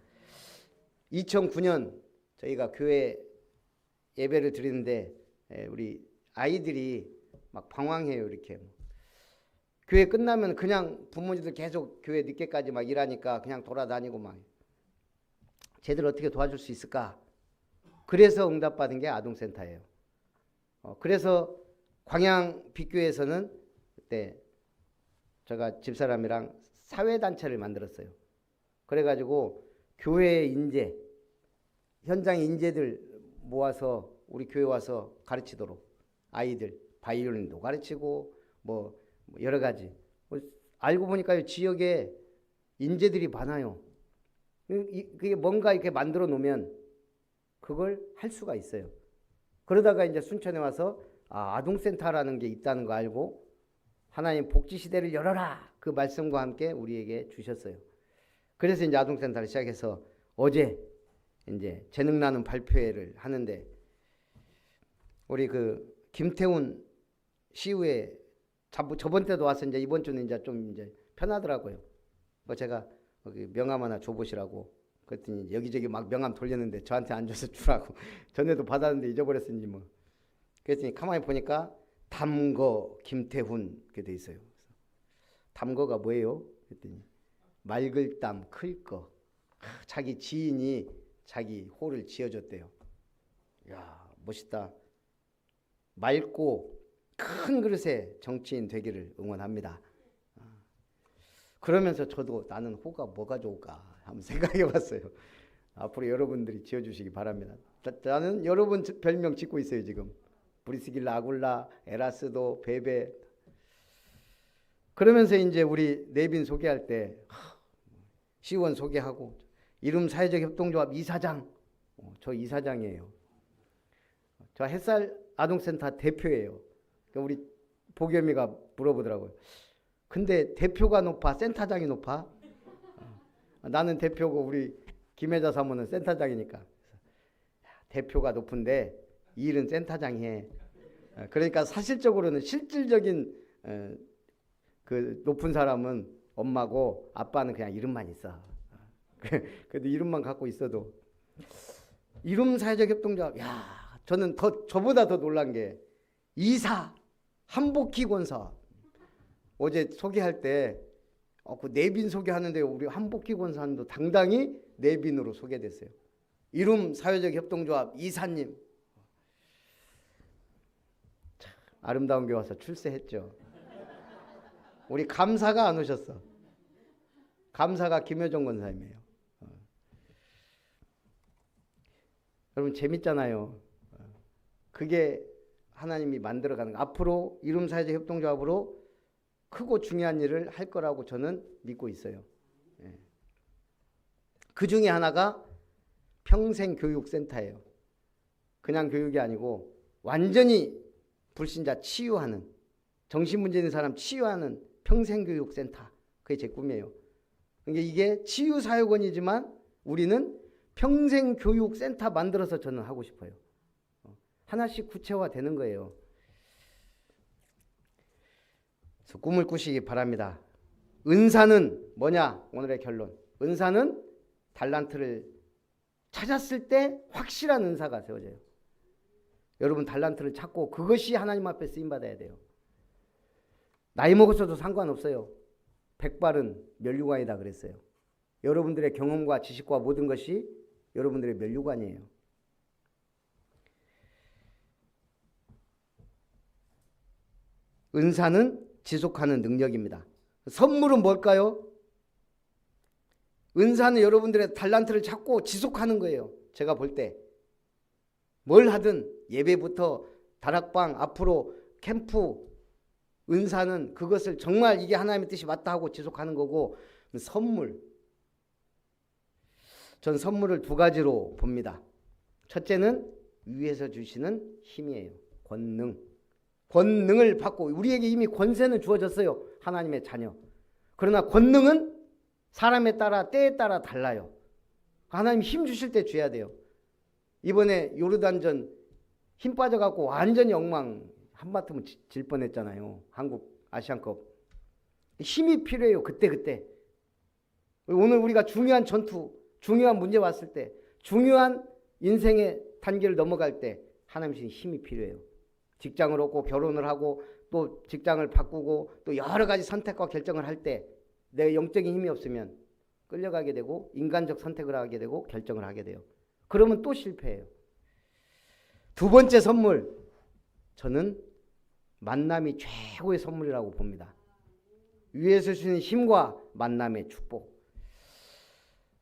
2009년 저희가 교회 예배를 드리는데 우리 아이들이 막 방황해요. 이렇게 교회 끝나면 그냥 부모님들 계속 교회 늦게까지 막 일하니까 그냥 돌아다니고 막 쟤들 어떻게 도와줄 수 있을까? 그래서 응답받은 게 아동센터예요. 그래서 광양 빛교회에서는 그때 제가 집사람이랑 사회단체를 만들었어요. 그래가지고 교회의 인재, 현장 인재들 모아서 우리 교회 와서 가르치도록 아이들 바이올린도 가르치고 뭐 여러 가지. 알고 보니까 지역에 인재들이 많아요. 그게 뭔가 이렇게 만들어 놓으면 그걸 할 수가 있어요. 그러다가 이제 순천에 와서 아동센터라는 게 있다는 거 알고 하나님 복지 시대를 열어라 그 말씀과 함께 우리에게 주셨어요. 그래서 이제 아동센터를 시작해서 어제 이제 재능나는 발표회를 하는데 우리 그 김태훈 시우에 저번 때도 와서 이제 이번 주는 이제 좀 이제 편하더라고요. 제가 여기 명함 하나 줘보시라고 그랬더니 여기저기 막 명함 돌렸는데 저한테 안 줘서 주라고 전에도 받았는데 잊어버렸는지 뭐 그랬더니 가만히 보니까 담거 김태훈 이렇게 돼 있어요. 담거가 뭐예요? 그랬더니 맑을 땀 클 거. 자기 지인이 자기 호를 지어줬대요. 야 멋있다. 맑고 큰 그릇의 정치인 되기를 응원합니다. 그러면서 저도 나는 호가 뭐가 좋을까 한번 생각해 봤어요. 앞으로 여러분들이 지어주시기 바랍니다. 나는 여러분 별명 짓고 있어요 지금. 브리스길라, 아굴라, 에라스도, 베베. 그러면서 이제 우리 내빈 소개할 때 시원 소개하고 이름 사회적 협동조합 이사장. 저 이사장이에요. 저 햇살 아동센터 대표예요. 우리 보겸이가 물어보더라고요. 근데 대표가 높아 센터장이 높아? 나는 대표고 우리 김혜자 사모는 센터장이니까. 대표가 높은데 이 일은 센터장이 해. 그러니까 사실적으로는 실질적인 그 높은 사람은 엄마고 아빠는 그냥 이름만 있어. 그래도 이름만 갖고 있어도 이름 사회적 협동조합. 야, 저는 저보다 더 놀란 게 이사 한복희 권사. 어제 소개할 때 그 내빈 소개하는데 우리 한복희 권사님도 당당히 내빈으로 소개됐어요. 이름 사회적 협동조합 이사님. 참, 아름다운 교회 와서 출세했죠. 우리 감사가 안 오셨어. 감사가 김효정 권사님이에요. 여러분 재밌잖아요. 그게 하나님이 만들어가는 거. 앞으로 이름 사회적 협동조합으로 크고 중요한 일을 할 거라고 저는 믿고 있어요. 그 중에 하나가 평생교육센터예요. 그냥 교육이 아니고 완전히 불신자 치유하는, 정신문제 있는 사람 치유하는 평생교육센터. 그게 제 꿈이에요. 그러니까 이게 치유사역원이지만 우리는 평생교육센터 만들어서 저는 하고 싶어요. 하나씩 구체화되는 거예요. 그래서 꿈을 꾸시기 바랍니다. 은사는 뭐냐? 오늘의 결론. 은사는 달란트를 찾았을 때 확실한 은사가 세워져요. 여러분 달란트를 찾고 그것이 하나님 앞에 쓰임받아야 돼요. 나이 먹었어도 상관없어요. 백발은 면류관이다 그랬어요. 여러분들의 경험과 지식과 모든 것이 여러분들의 면류관이에요. 은사는 지속하는 능력입니다. 선물은 뭘까요? 은사는 여러분들의 달란트를 찾고 지속하는 거예요. 제가 볼 때 뭘 하든 예배부터 다락방 앞으로 캠프 은사는 그것을 정말 이게 하나님의 뜻이 맞다 하고 지속하는 거고 선물 전 선물을 두 가지로 봅니다. 첫째는 위에서 주시는 힘이에요. 권능을 받고 우리에게 이미 권세는 주어졌어요. 하나님의 자녀. 그러나 권능은 사람에 따라 때에 따라 달라요. 하나님 힘 주실 때 줘야 돼요. 이번에 요르단전 힘 빠져갖고 완전히 엉망 한바탕 질 뻔했잖아요. 한국 아시안컵. 힘이 필요해요. 그때. 오늘 우리가 중요한 전투, 중요한 문제 왔을 때, 중요한 인생의 단계를 넘어갈 때 하나님의 힘이 필요해요. 직장을 얻고 결혼을 하고 또 직장을 바꾸고 또 여러 가지 선택과 결정을 할 때 내 영적인 힘이 없으면 끌려가게 되고 인간적 선택을 하게 되고 결정을 하게 돼요. 그러면 또 실패해요. 두 번째 선물, 저는 만남이 최고의 선물이라고 봅니다. 위에서 주시는 힘과 만남의 축복.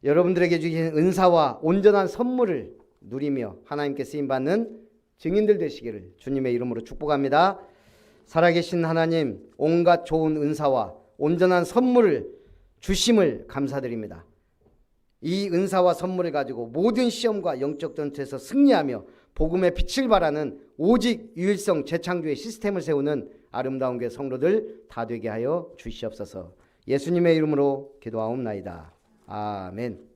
여러분들에게 주신 은사와 온전한 선물을 누리며 하나님께 쓰임받는 증인들 되시기를 주님의 이름으로 축복합니다. 살아계신 하나님, 온갖 좋은 은사와 온전한 선물을 주심을 감사드립니다. 이 은사와 선물을 가지고 모든 시험과 영적 전투에서 승리하며 복음의 빛을 발하는 오직 유일성 재창조의 시스템을 세우는 아름다운 교회 성도들 다 되게 하여 주시옵소서. 예수님의 이름으로 기도하옵나이다. 아멘.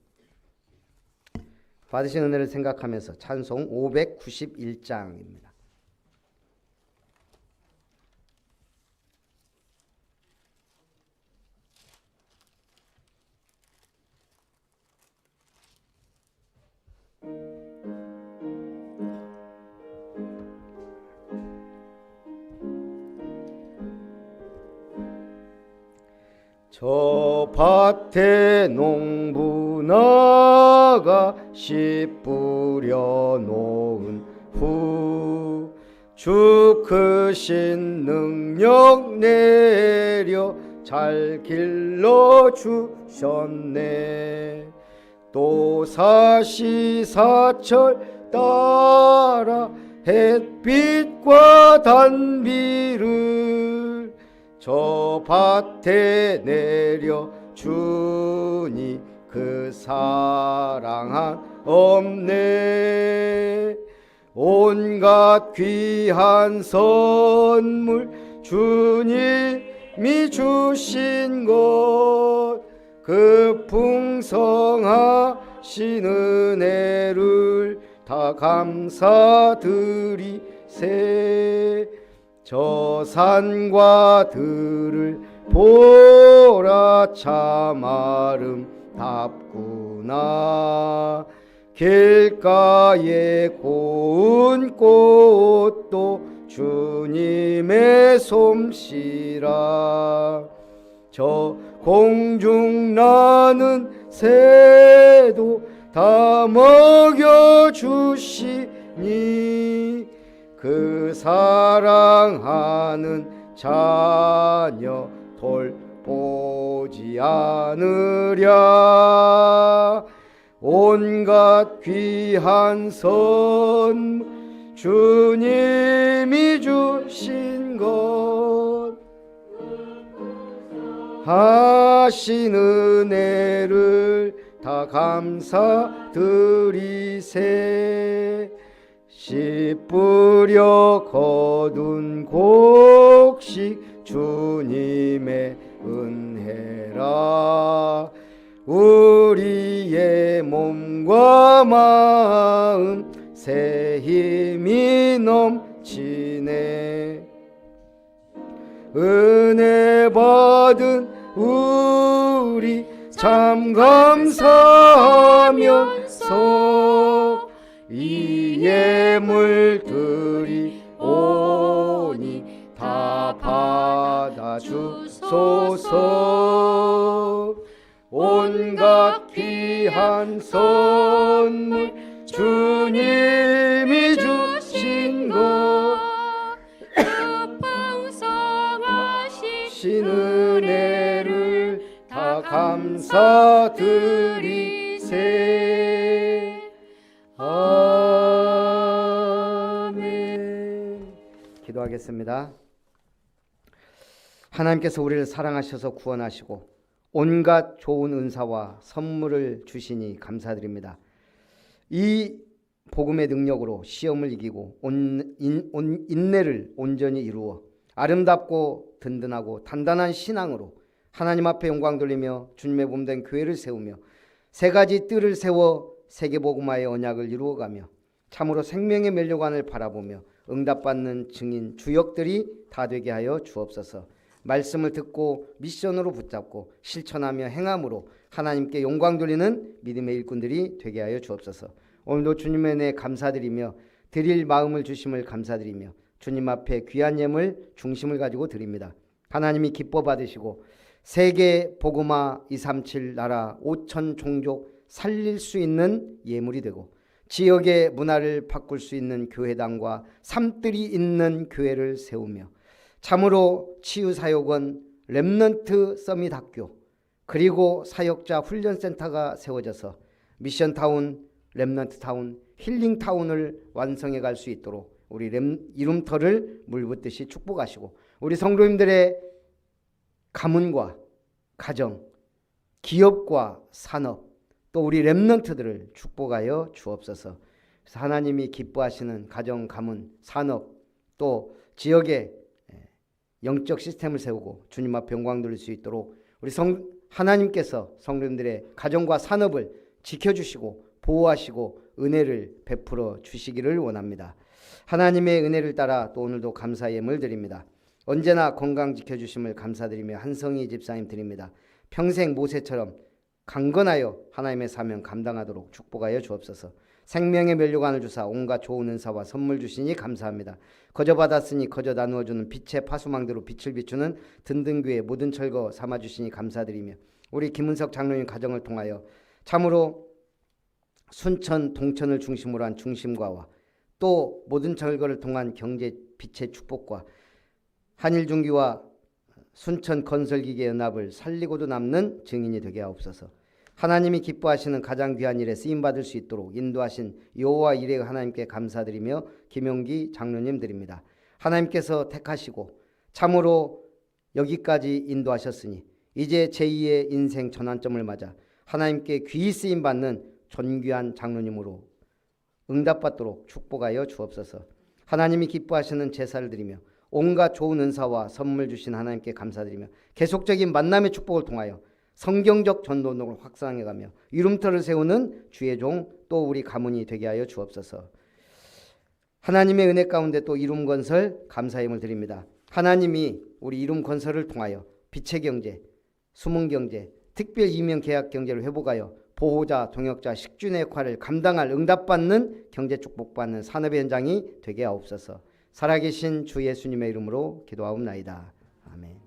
받으신 은혜를 생각하면서 찬송 591장입니다. 저 밭에 농부나가 씨 뿌려 놓은 후 주 크신 능력 내려 잘 길러 주셨네. 또 사시사철 따라 햇빛과 단비를 저 밭에 내려 주니 그 사랑한 없네. 온갖 귀한 선물 주님이 주신 것 그 풍성하신 은혜를 다 감사드리세. 저 산과 들을 보라 참 아름답구나. 길가에 고운 꽃도 주님의 솜씨라. 저 공중 나는 새도 다 먹여주시니 그 사랑하는 자녀 돌보지 않으랴. 온갖 귀한 선물 주님이 주신 것 하신 은혜를 다 감사드리세. 씨 뿌려 거둔 곡식 주님의 은혜라. 우리의 몸과 마음 새 힘이 넘치네. 은혜 받은 우리 참 감사하면서 이 예물들이 오니 다 받아주소서. 온갖 귀한 선물 주님이 주신 것 신 은혜를 다 감사드리세. 아멘. 기도하겠습니다. 하나님께서 우리를 사랑하셔서 구원하시고 온갖 좋은 은사와 선물을 주시니 감사드립니다. 이 복음의 능력으로 시험을 이기고 인내를 온전히 이루어 아름답고 든든하고 단단한 신앙으로 하나님 앞에 영광 돌리며 주님의 몸된 교회를 세우며 세 가지 뜰을 세워 세계복음화의 언약을 이루어가며 참으로 생명의 멸류관을 바라보며 응답받는 증인 주역들이 다 되게 하여 주옵소서. 말씀을 듣고 미션으로 붙잡고 실천하며 행함으로 하나님께 영광 돌리는 믿음의 일꾼들이 되게 하여 주옵소서. 오늘도 주님의 은혜 감사드리며 드릴 마음을 주심을 감사드리며 주님 앞에 귀한 예물 중심을 가지고 드립니다. 하나님이 기뻐 받으시고 세계 복음화 237 나라 5천 종족 살릴 수 있는 예물이 되고 지역의 문화를 바꿀 수 있는 교회당과 삶들이 있는 교회를 세우며 참으로 치유사역원, 렘넌트 서밋 학교 그리고 사역자 훈련센터가 세워져서 미션타운, 렘넌트타운, 힐링타운을 완성해 갈 수 있도록 우리 이름터를 물붓듯이 축복하시고 우리 성도님들의 가문과 가정, 기업과 산업 또 우리 렘넌트들을 축복하여 주옵소서. 그래서 하나님이 기뻐하시는 가정, 가문, 산업 또 지역에 영적 시스템을 세우고 주님 앞에 영광 돌릴 수 있도록 우리 하나님께서 성도님들의 가정과 산업을 지켜주시고 보호하시고 은혜를 베풀어 주시기를 원합니다. 하나님의 은혜를 따라 또 오늘도 감사의 예물 드립니다. 언제나 건강 지켜주심을 감사드리며 한성희 집사님 드립니다. 평생 모세처럼 강건하여 하나님의 사명 감당하도록 축복하여 주옵소서. 생명의 면류관을 주사 온갖 좋은 은사와 선물 주시니 감사합니다. 거저 받았으니 거저 나누어주는 빛의 파수망대로 빛을 비추는 든든교회 모든 철거 삼아주시니 감사드리며 우리 김은석 장로님 가정을 통하여 참으로 순천 동천을 중심으로 한 중심과와 또 모든 철거를 통한 경제 빛의 축복과 한일중기와 순천 건설기계 연합을 살리고도 남는 증인이 되게 하옵소서. 하나님이 기뻐하시는 가장 귀한 일에 쓰임받을 수 있도록 인도하신 여호와 이레 하나님께 감사드리며 김용기 장로님 드립니다. 하나님께서 택하시고 참으로 여기까지 인도하셨으니 이제 제2의 인생 전환점을 맞아 하나님께 귀히 쓰임받는 존귀한 장로님으로 응답받도록 축복하여 주옵소서. 하나님이 기뻐하시는 제사를 드리며 온갖 좋은 은사와 선물 주신 하나님께 감사드리며 계속적인 만남의 축복을 통하여 성경적 전도를 확산해가며 이름터를 세우는 주의 종 또 우리 가문이 되게 하여 주옵소서. 하나님의 은혜 가운데 또 이룸 건설 감사임을 드립니다. 하나님이 우리 이룸 건설을 통하여 빛의 경제, 숨은 경제, 특별 이명 계약 경제를 회복하여 보호자, 동역자, 식주인의 역할을 감당할 응답받는 경제 축복받는 산업의 현장이 되게 하옵소서. 살아계신 주 예수님의 이름으로 기도하옵나이다. 아멘.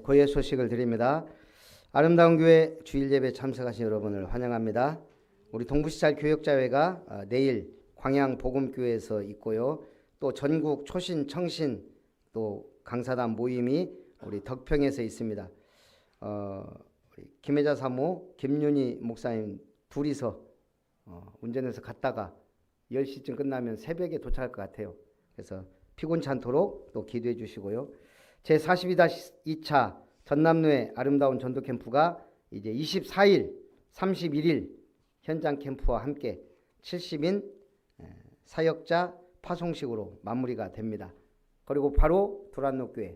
고해 소식을 드립니다. 아름다운 교회 주일 예배 참석하신 여러분을 환영합니다. 우리 동부시찰 교역자회가 내일 광양 복음교회에서 있고요. 또 전국 초신 청신 또 강사단 모임이 우리 덕평에서 있습니다. 김혜자 사모, 김윤희 목사님 둘이서 운전해서 갔다가 10시쯤 끝나면 새벽에 도착할 것 같아요. 그래서 피곤치 않도록 또 기도해 주시고요. 제42-2차 전남로의 아름다운 전도 캠프가 이제 24일, 31일 현장 캠프와 함께 70인 사역자 파송식으로 마무리가 됩니다. 그리고 바로 두란노교회,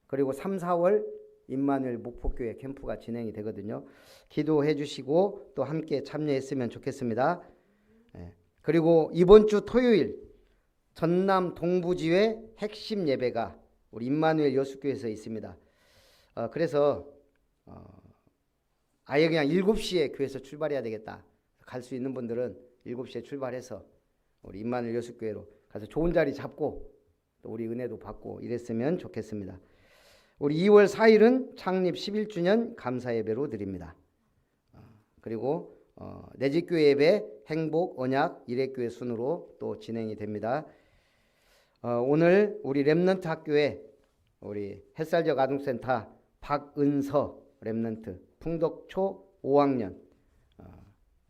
그리고 3, 4월 임마누엘 목포교회 캠프가 진행이 되거든요. 기도해 주시고 또 함께 참여했으면 좋겠습니다. 그리고 이번 주 토요일 전남 동부지회 핵심 예배가 우리 임마누엘 여수교회에서 있습니다. 그래서 아예 그냥 7시에 교회에서 출발해야 되겠다. 갈 수 있는 분들은 7시에 출발해서 우리 임마누엘 여수교회로 가서 좋은 자리 잡고 또 우리 은혜도 받고 이랬으면 좋겠습니다. 우리 2월 4일은 창립 11주년 감사 예배로 드립니다. 그리고 내집교회 예배 행복 언약 일회교회 순으로 또 진행이 됩니다. 오늘 우리 렘넌트 학교에 우리 햇살적 아동센터 박은서 렘넌트 풍덕초 5학년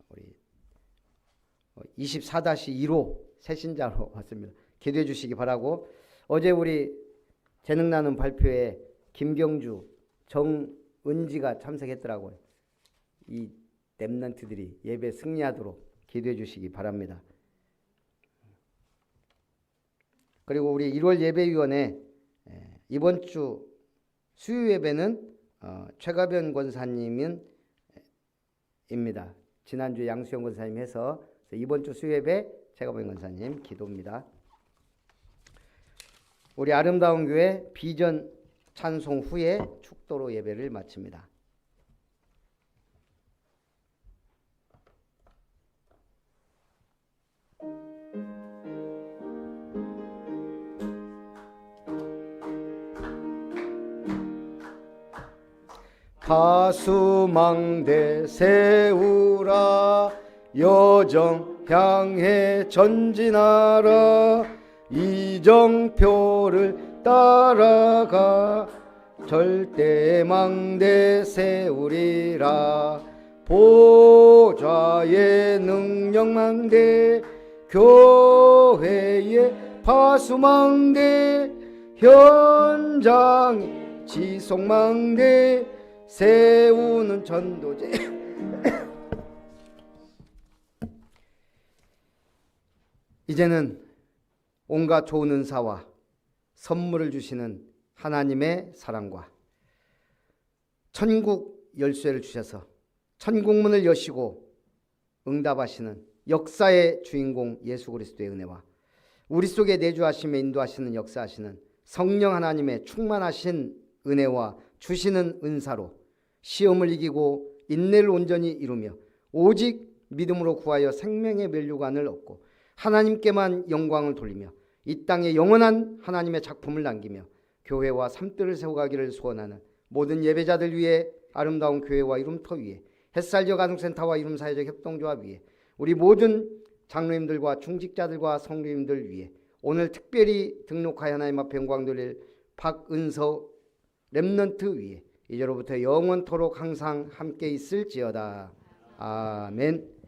우리 24-1호 새신자로 왔습니다. 기도해 주시기 바라고. 어제 우리 재능나는 발표에 김경주, 정은지가 참석했더라고요. 이 렘넌트들이 예배 승리하도록 기도해 주시기 바랍니다. 그리고 우리 1월 예배위원회 이번 주 수요 예배는 최가변 권사님입니다. 지난주 양수영 권사님 해서 이번 주 수요 예배 최가변 권사님 기도입니다. 우리 아름다운 교회 비전 찬송 후에 축도로 예배를 마칩니다. 파수망대 세우라 여정 향해 전진하라 이정표를 따라가 절대망대 세우리라 보좌의 능력망대 교회의 파수망대 현장 지속망대 세우는 전도제 이제는 온갖 좋은 은사와 선물을 주시는 하나님의 사랑과 천국 열쇠를 주셔서 천국문을 여시고 응답하시는 역사의 주인공 예수 그리스도의 은혜와 우리 속에 내주하시며 인도하시는 역사하시는 성령 하나님의 충만하신 은혜와 주시는 은사로 시험을 이기고 인내를 온전히 이루며 오직 믿음으로 구하여 생명의 면류관을 얻고 하나님께만 영광을 돌리며 이 땅에 영원한 하나님의 작품을 남기며 교회와 삶들을 세워가기를 소원하는 모든 예배자들 위해 아름다운 교회와 이름터 위에 햇살적 아동센터와 이름사회적 협동조합 위에 우리 모든 장로님들과 중직자들과 성도님들 위해 오늘 특별히 등록하여 하나님 앞에 영광 돌릴 박은서 렘넌트 위에 이제로부터 영원토록 항상 함께 있을지어다. 아멘.